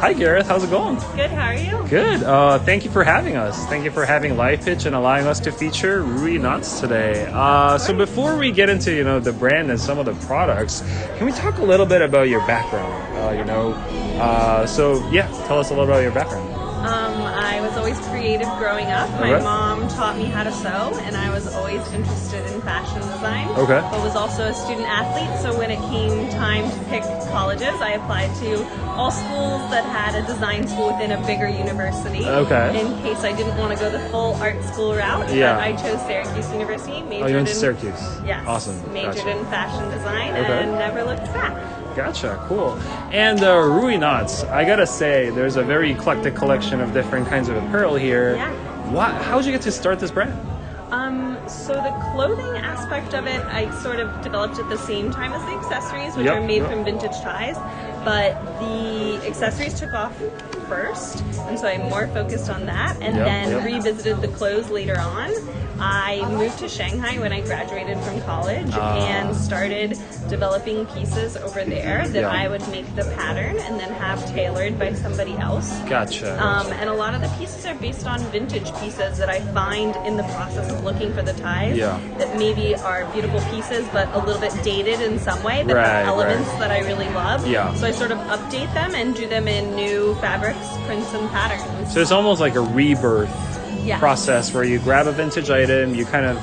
Hi Gareth, how's it going? Good, how are you? Good. Thank you for having us. Thank you for having Live Pitch and allowing us to feature Rooey Knots today. So before we get into the brand and some of the products, can we talk a little bit about your background? Tell us a little about your background. I was always creative growing up. My mom taught me how to sew, and I was always interested in fashion design. Okay. But was also a student athlete, so when it came time to pick colleges, I applied to all schools that had a design school within a bigger university. Okay. In case I didn't want to go the full art school route. Yeah. But I chose Syracuse University. You went to Syracuse. Yes. Awesome. Majored in fashion design and never looked back. Gotcha, cool. And Rooey Knots, I gotta say, there's a very eclectic collection of different kinds of apparel here. Yeah. How'd you get to start this brand? So the clothing aspect of it, I sort of developed at the same time as the accessories, which are made from vintage ties. But the accessories took off first, and so I'm more focused on that, and then revisited the clothes later on. I moved to Shanghai when I graduated from college and started developing pieces over there that I would make the pattern and then have tailored by somebody else. Gotcha. And a lot of the pieces are based on vintage pieces that I find in the process of looking for the ties that maybe are beautiful pieces but a little bit dated in some way that have elements that I really love. So I sort of update them and do them in new fabrics, prints, and patterns. So it's almost like a rebirth process where you grab a vintage item, you kind of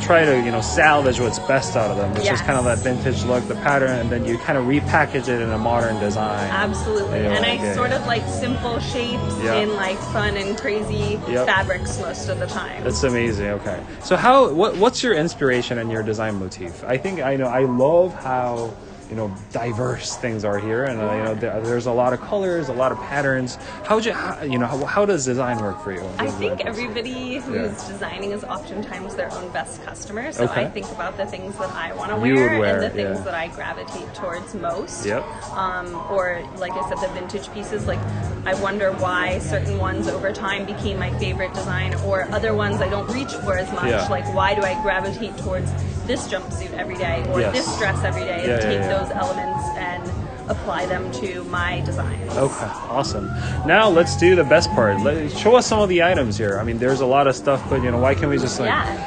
try to salvage what's best out of them, which is kind of that vintage look, the pattern, and then you kind of repackage it in a modern design. Absolutely. And I sort of like simple shapes in like fun and crazy fabrics most of the time. That's amazing. Okay, so what's your inspiration and your design motif? I love how diverse things are here, and there's a lot of colors, a lot of patterns. How does design work for you? I think everybody who's designing is oftentimes their own best customer. So I think about the things that I want to wear and the things that I gravitate towards most. Or like I said, the vintage pieces. Like I wonder why certain ones over time became my favorite design, or other ones I don't reach for as much. Like why do I gravitate towards this jumpsuit every day or this dress every day and take those elements and apply them to my designs. Okay, awesome. Now let's do the best part. Show us some of the items here. I mean, there's a lot of stuff, but why can't we just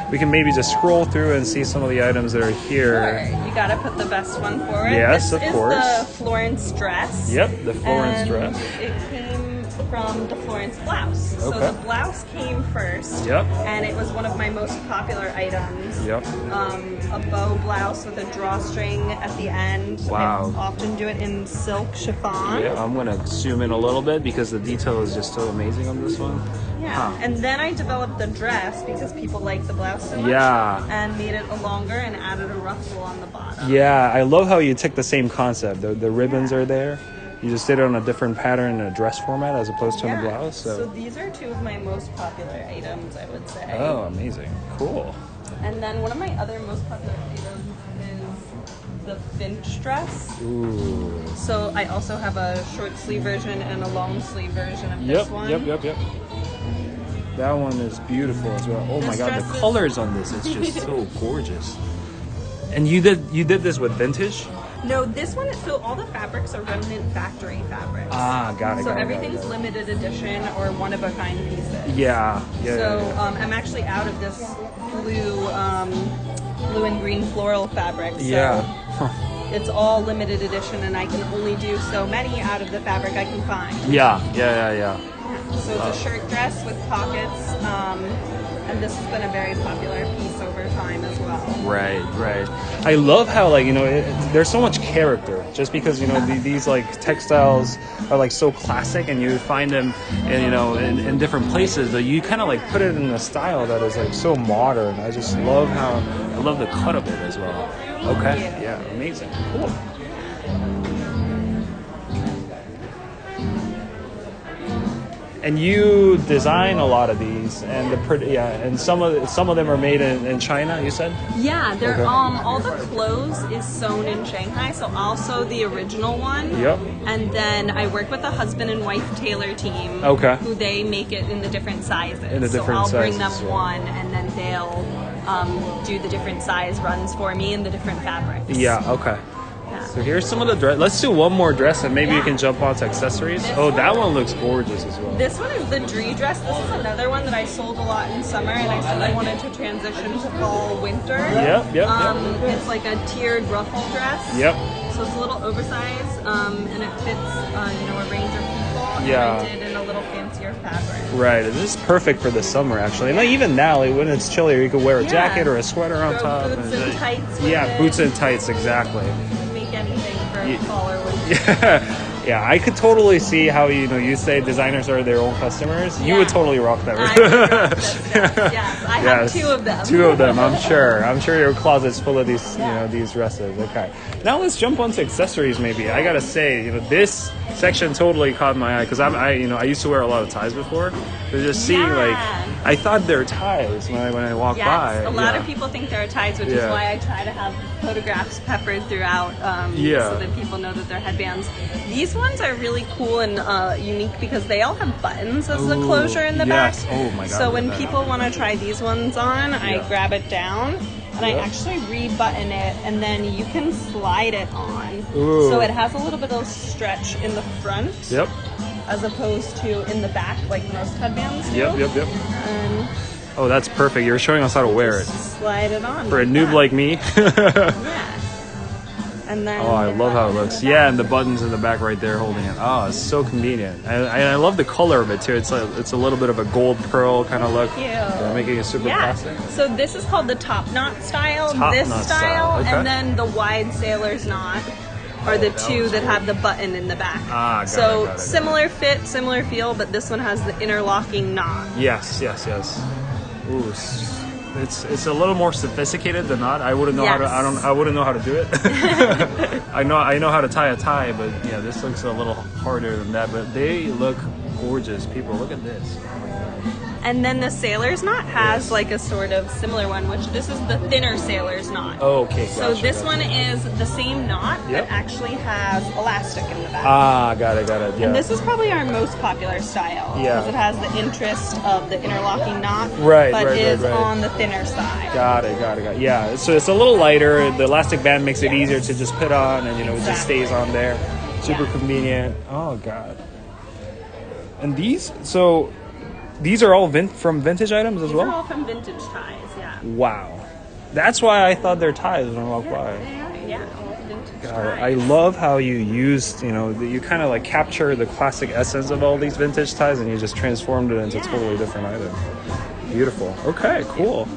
we can maybe just scroll through and see some of the items that are here. Sure. You gotta put the best one forward. Yes, of course. This is the Florence dress. Yep, the Florence dress. It came from the Florence blouse. So the blouse came first. And it was one of my most popular items. A bow blouse with a drawstring at the end. Wow. I often do it in silk chiffon. Yeah, I'm gonna zoom in a little bit because the detail is just so amazing on this one. And then I developed the dress because people like the blouse so much. And made it longer and added a ruffle on the bottom. Yeah, I love how you took the same concept. The ribbons are there. You just did it on a different pattern in a dress format as opposed to in a blouse. So these are two of my most popular items, I would say. Oh, amazing. Cool. And then one of my other most popular items is the Finch dress. Ooh. So I also have a short sleeve version and a long sleeve version of this one. Yep. That one is beautiful as well. Oh my god, the colors on this, it's just so gorgeous. And you did this with vintage? No, this one, so all the fabrics are remnant factory fabrics. Got it. So everything's limited edition or one-of-a-kind pieces. So I'm actually out of this blue and green floral fabric. So it's all limited edition, and I can only do so many out of the fabric I can find. So it's a shirt dress with pockets, and this has been a very popular piece over time as well. Right. I love how there's so much character just because these like textiles are like so classic, and you find them in different places, but you kind of like put it in a style that is like so modern. I just love the cut of it as well. Okay, yeah, amazing, cool. And you design a lot of these, and and some of them are made in China. You said? Yeah, they're all the clothes is sewn in Shanghai, so I'll sew the original one. And then I work with a husband and wife tailor team. Who they make it in the different sizes. So I'll bring them one, and then they'll do the different size runs for me in the different fabrics. So here's some of the dress. Let's do one more dress and maybe you can jump onto accessories. That one looks gorgeous as well. This one is the Dree dress. This is another one that I sold a lot in summer, and I sort of wanted to transition to fall winter. Yep. It's like a tiered ruffle dress. Yep. So it's a little oversized, and it fits, a range of people. Yeah. And I did in a little fancier fabric. Right. This is perfect for the summer, actually. And even now, like, when it's chillier, you could wear a jacket or a sweater on top. Boots and tights. Boots and tights, exactly. Make anything for fall or winter. Yeah, I could totally see how you say designers are their own customers. You would totally rock that. I would rock this dress. Yes, I have 2 of them. 2 of them, I'm sure. I'm sure your closet's full of these, these dresses. Okay, now let's jump onto accessories. Maybe I gotta say, this section totally caught my eye because I used to wear a lot of ties before. So just seeing I thought they're ties when I walk by. A lot of people think they're ties, which is why I try to have photographs peppered throughout, so that people know that they're headbands. These ones are really cool and unique because they all have buttons as the closure in the back. Oh my god! So when people want to try these ones on, I grab it down and I actually re-button it, and then you can slide it on. So it has a little bit of stretch in the front. Yep. As opposed to in the back, like most headbands do. Yep. Oh, that's perfect. You're showing us how to wear it. Slide it on. For a noob like me. And then I love how it looks. Yeah, and the buttons in the back right there holding it. Oh, it's so convenient. And I love the color of it too. It's a little bit of a gold pearl kind of look. Making it super classic. So this is called the top knot style. This style, okay. And then the wide sailor's knot are the 2 that have the button in the back. Got it. Similar fit, similar feel, but this one has the interlocking knot. Yes. Ooh, it's a little more sophisticated than not. I wouldn't know how to. I wouldn't know how to do it. I know how to tie a tie, but this looks a little harder than that. But they look gorgeous. People, look at this. And then the sailor's knot has like a sort of similar one, which this is the thinner sailor's knot. Oh, okay. So this one is the same knot, but actually has elastic in the back. Got it. Yeah. And this is probably our most popular style. Because it has the interest of the interlocking knot, but is on the thinner side. Got it. Yeah. So it's a little lighter. The elastic band makes it easier to just put on, and it just stays on there. Super convenient. Oh God. And these are all from vintage items as well? These are all from vintage ties, Wow. That's why I thought they're ties when I walked by. All vintage ties. I love how you used, you kind of like capture the classic essence of all these vintage ties and you just transformed it into a totally different item. Beautiful. Okay, cool.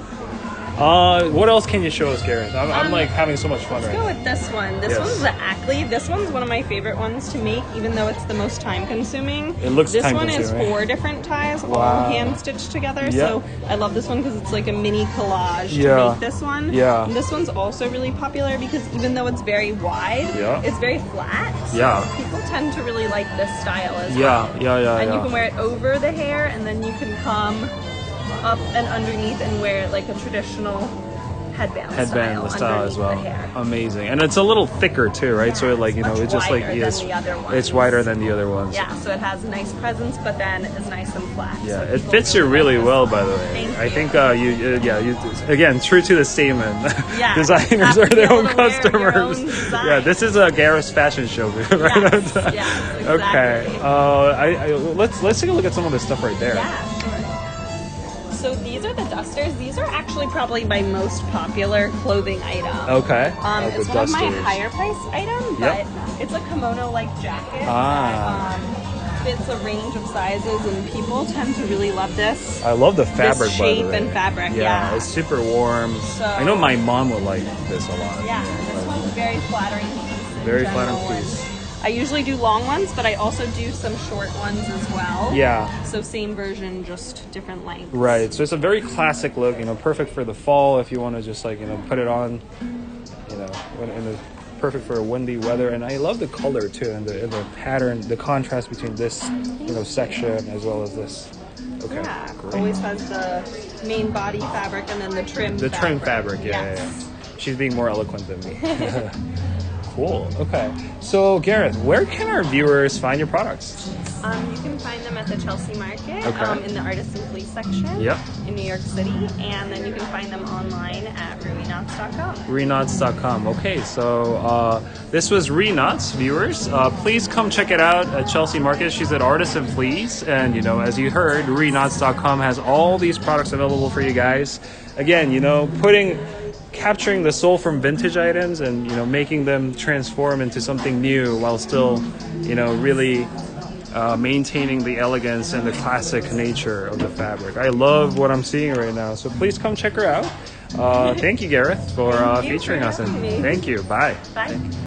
What else can you show us, Gareth? I'm like having so much fun right now. Let's go with this one. This one's the Ackley. This one's one of my favorite ones to make, even though it's the most time consuming. It looks This one is 4 different ties, all hand stitched together. So I love this one because it's like a mini collage to make this one. And this one's also really popular because even though it's very wide, it's very flat. So people tend to really like this style as well. And you can wear it over the hair, and then you can come up and underneath and wear it like a traditional headband style as well. Amazing. And it's a little thicker too, right? So it it's just like it's wider than the other ones. So it has a nice presence, but then it's nice and flat. So it fits you really well, by the way. I think you again, true to the statement. Designers are their own customers. This is a Gareth's fashion show, right? Exactly. Okay. Let's take a look at some of the stuff right there. So these are the dusters. These are actually probably my most popular clothing item. Okay. It's one of my higher price items, but it's a kimono-like jacket that fits a range of sizes, and people tend to really love this. I love the fabric, shape by the way. and fabric. It's super warm. So, I know my mom would like this a lot. This one's a very flattering piece. Very flattering piece. I usually do long ones, but I also do some short ones as well. So same version, just different lengths. Right. So it's a very classic look, perfect for the fall if you want to just put it on, perfect for windy weather. And I love the color too, and the pattern, the contrast between this, section as well as this. Okay. Great. Always has the main body fabric and then the trim. Trim fabric. She's being more eloquent than me. Cool. Okay. So, Gareth, where can our viewers find your products? You can find them at the Chelsea Market, in the Artisan Fleece section in New York City, and then you can find them online at RooeyKnots.com. RooeyKnots.com. Okay, so this was Rooey Knots, viewers. Please come check it out at Chelsea Market. She's at Artisan Fleece, and as you heard, RooeyKnots.com has all these products available for you guys. Again, capturing the soul from vintage items and making them transform into something new while still really maintaining the elegance and the classic nature of the fabric. I love what I'm seeing right now, so please come check her out. Thank you, Gareth, for featuring us. And thank you. Bye. Bye.